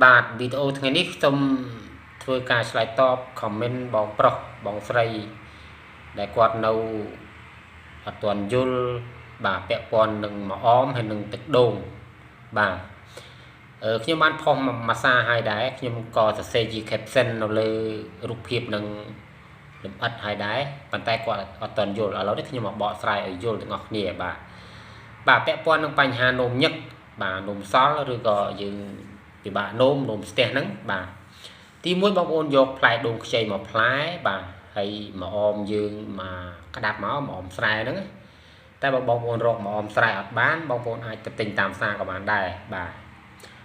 បាទវីដេអូថ្ងៃនេះខ្ញុំធ្វើការឆ្លើយតប comment បងប្រុសបងស្រីដែលគាត់នៅអត់ទាន់យល់បាទពាក់ព័ន្ធនឹងមកអមហើយនឹងទឹកដូងបាទខ្ញុំបានផុសមួយសារឲ្យដែរខ្ញុំក៏សរសេរជា caption នៅលើរូបភាពនឹងលម្អិតឲ្យដែរប៉ុន្តែគាត់អត់ទាន់យល់ឥឡូវនេះខ្ញុំមកបកស្រាយឲ្យយល់ទាំងអស់គ្នាបាទពាក់ព័ន្ធនឹងបញ្ហានោមញឹកបាទនោមសល់ឬក៏យើងពិបាកនោមស្ទះហ្នឹងបាទទី1បងប្អូនយកផ្លែដូងខ្ចីមកផ្លែបាទហើយមកអមយើងមកក្តាប់មកអមស្រែហ្នឹងតែបើបងប្អូនរកមកអមស្រែអត់បានបងប្អូនអាចទៅទិញតាមផ្សារក៏បានដែរបាទ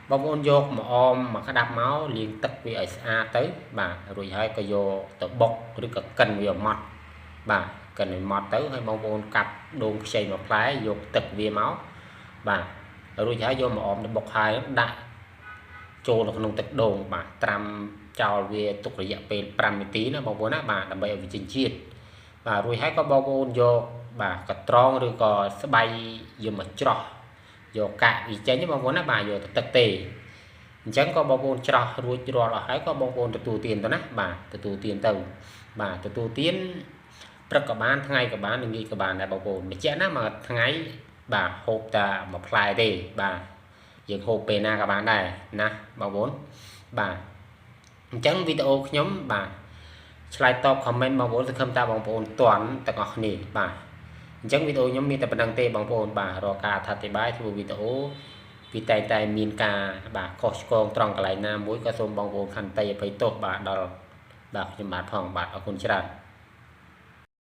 បងប្អូនយកមកអមមកក្តាប់មកលាងទឹកវាឲ្យស្អាតទៅបាទរួចហើយក៏យកទៅបុកឬក៏កិនវាឲ្យម៉ត់បាទកិនឲ្យម៉ត់ទៅហើយបងប្អូនកាត់ដូងខ្ចីមកផ្លែយកទឹកវាមកបាទរួចហើយយកមកអមទៅបុកហើយដាក់ចូលនៅក្នុងទឹកដូងបាទត្រាំចោលវាទុករយៈពេល5នាទីណាបងប្អូនណាបាទដើម្បីឲ្យវាចេញជាតិបាទរួចហើយក៏បងប្អូនយកបាទកត្រងឬក៏ស្បៃយកមកច្រោះយកកាក់វាចេញបងប្អូនណាបាទយកទៅទឹកទេអញ្ចឹងក៏បងប្អូនច្រោះរួចរាល់អស់ហើយក៏បងប្អូនទទួលទានទៅណាបាទទទួលទានទៅបាទទទួលទានព្រឹកក៏បានថ្ងៃក៏បានល្ងាចក៏បានដែរបងប្អូនបញ្ជាក់ណាមួយថ្ងៃបាទហូបតែមួយផ្លែទេបាទយើងហូបពេលណាក៏បានដែរណាបងប្អូនបាទអញ្ចឹងវីដេអូខ្ញុំបាទឆ្លើយតប comment បងប្អូនសង្ឃឹមថាបងប្អូនទាន់ទាំងអស់គ្នាបាទអញ្ចឹងវីដេអូខ្ញុំមានតែប៉ុណ្្នឹងទេបងប្អូនបាទរកការអធិប្បាយធ្វើវីដេអូពីតែមានការបាទខុសឆ្គងត្រង់កន្លែងណាមួយក៏សូមបងប្អូនខន្តីអភ័យទោសបាទដល់ខ្ញុំបាទផងបាទអរគុណច្រើន